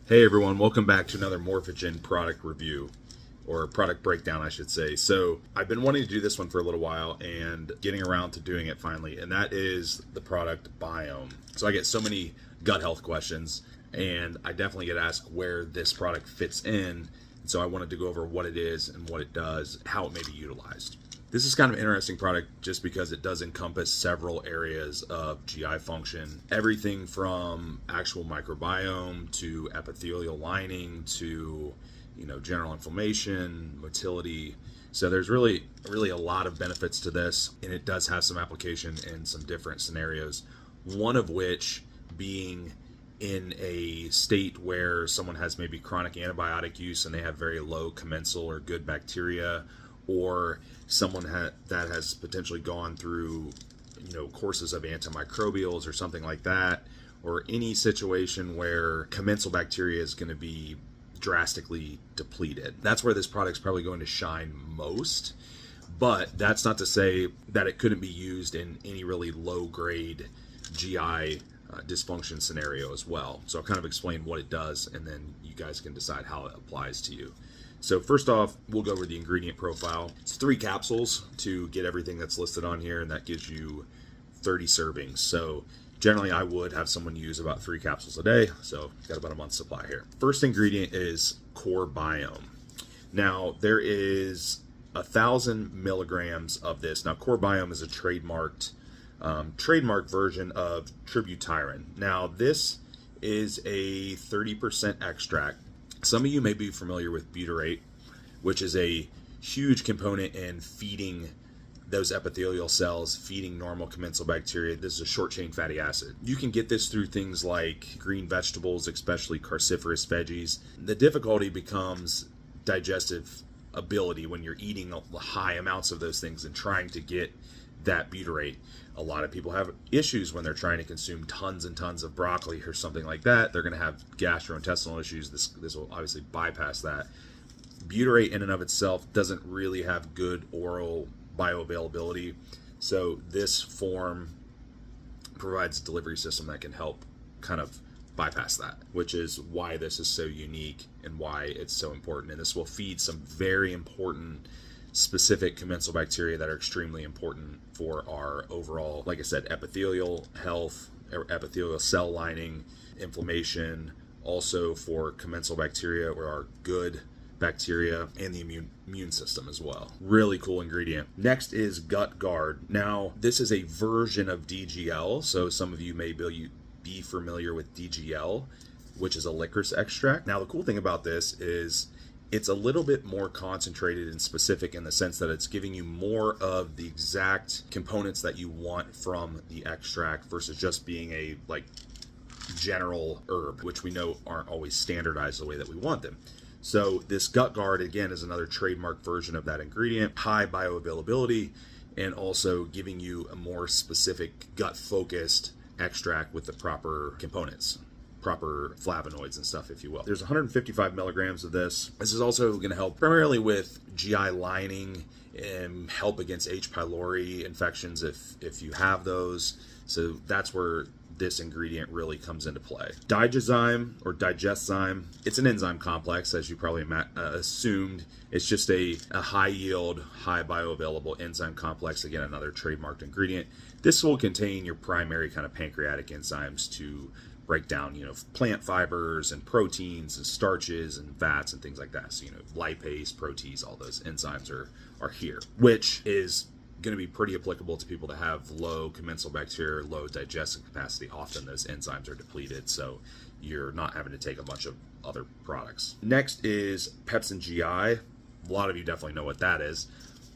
Hey everyone, welcome back to another Morphogen product review, or product breakdown, I should say. So I've been wanting to do this one for a little while and getting around to doing it finally, and that is the product BIOME. So I get so many gut health questions, and I definitely get asked where this product fits in. And so I wanted to go over what it is and what it does, how it may be utilized. This is kind of an interesting product just because it does encompass several areas of GI function. Everything from actual microbiome to epithelial lining to, general inflammation, motility. So there's really a lot of benefits to this, and it does have some application in some different scenarios. One of which being in a state where someone has maybe chronic antibiotic use and they have very low commensal or good bacteria, or someone that has potentially gone through courses of antimicrobials or something like that, or any situation where commensal bacteria is going to be drastically depleted. That's where this product's probably going to shine most. But that's not to say that it couldn't be used in any really low grade GI dysfunction scenario as well. So I'll kind of explain what it does, and then you guys can decide how it applies to you. So first off, we'll go over the ingredient profile. It's 3 capsules to get everything that's listed on here, and that gives you 30 servings. So generally I would have someone use about 3 capsules a day, so got about a month's supply here. First ingredient is Core BIOME. Now there is 1,000 milligrams of this. Now Core BIOME is a trademarked version of tributyrin. Now this is a 30% extract. Some of you may be familiar with butyrate, which is a huge component in feeding those epithelial cells, feeding normal commensal bacteria. This is a short-chain fatty acid. You can get this through things like green vegetables, especially cruciferous veggies. The difficulty becomes digestive ability when you're eating high amounts of those things and trying to get that butyrate. A lot of people have issues when they're trying to consume tons and tons of broccoli or something like that. They're going to have gastrointestinal issues. This will obviously bypass that. Butyrate in and of itself doesn't really have good oral bioavailability, so this form provides a delivery system that can help kind of bypass that, which is why this is so unique and why it's so important. And this will feed some very important specific commensal bacteria that are extremely important for our overall, like I said, epithelial health, epithelial cell lining, inflammation, also for commensal bacteria or our good bacteria, and the immune system as well. Really cool ingredient. Next is Gut Guard. Now this is a version of DGL, so some of you may be familiar with DGL, which is a licorice extract. Now the cool thing about this is it's a little bit more concentrated and specific in the sense that it's giving you more of the exact components that you want from the extract versus just being a general herb, which we know aren't always standardized the way that we want them. So this Gut Guard, again, is another trademark version of that ingredient, high bioavailability, and also giving you a more specific gut-focused extract with the proper components, proper flavonoids and stuff, if you will. There's 155 milligrams of this. This is also going to help primarily with GI lining and help against H. pylori infections if you have those. So that's where this ingredient really comes into play. Digozyme or digestzyme, it's an enzyme complex, as you probably assumed. It's just a high yield, high bioavailable enzyme complex. Again, another trademarked ingredient. This will contain your primary kind of pancreatic enzymes to break down, plant fibers and proteins and starches and fats and things like that. So, lipase, protease, all those enzymes are here, which is going to be pretty applicable to people that have low commensal bacteria, low digestive capacity. Often those enzymes are depleted, so you're not having to take a bunch of other products. Next is Pepsin GI. A lot of you definitely know what that is.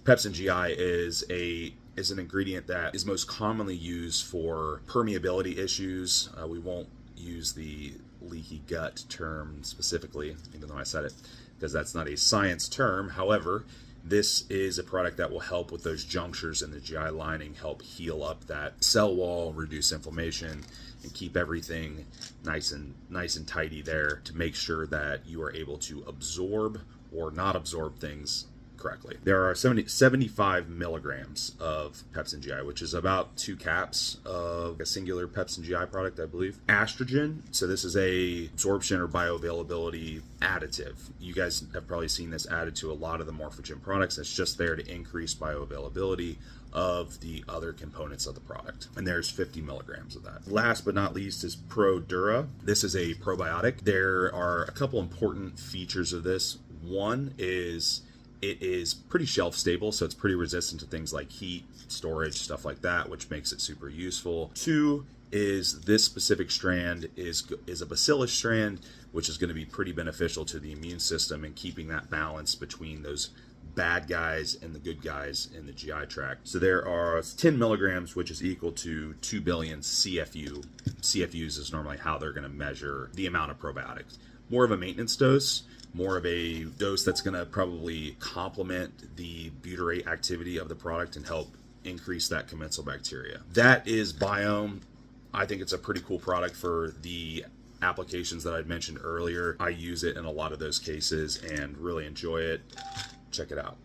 Pepsin GI is an ingredient that is most commonly used for permeability issues. We won't use the leaky gut term specifically, even though I said it, because that's not a science term. However, this is a product that will help with those junctures in the GI lining, help heal up that cell wall, reduce inflammation, and keep everything nice and tidy there to make sure that you are able to absorb or not absorb things correctly. There are 75 milligrams of Pepsin GI, which is about 2 caps of a singular Pepsin GI product, I believe. Astrogen, so this is a absorption or bioavailability additive. You guys have probably seen this added to a lot of the Morphogen products. It's just there to increase bioavailability of the other components of the product. And there's 50 milligrams of that. Last but not least is Pro Dura. This is a probiotic. There are a couple important features of this. One is it is pretty shelf stable, so it's pretty resistant to things like heat, storage, stuff like that, which makes it super useful. Two is this specific strand is a bacillus strand, which is going to be pretty beneficial to the immune system and keeping that balance between those bad guys and the good guys in the GI tract. So there are 10 milligrams, which is equal to 2 billion CFU. CFUs is normally how they're going to measure the amount of probiotics. More of a maintenance dose, more of a dose that's going to probably complement the butyrate activity of the product and help increase that commensal bacteria. That is BIOME. I think it's a pretty cool product for the applications that I mentioned earlier. I use it in a lot of those cases and really enjoy it. Check it out.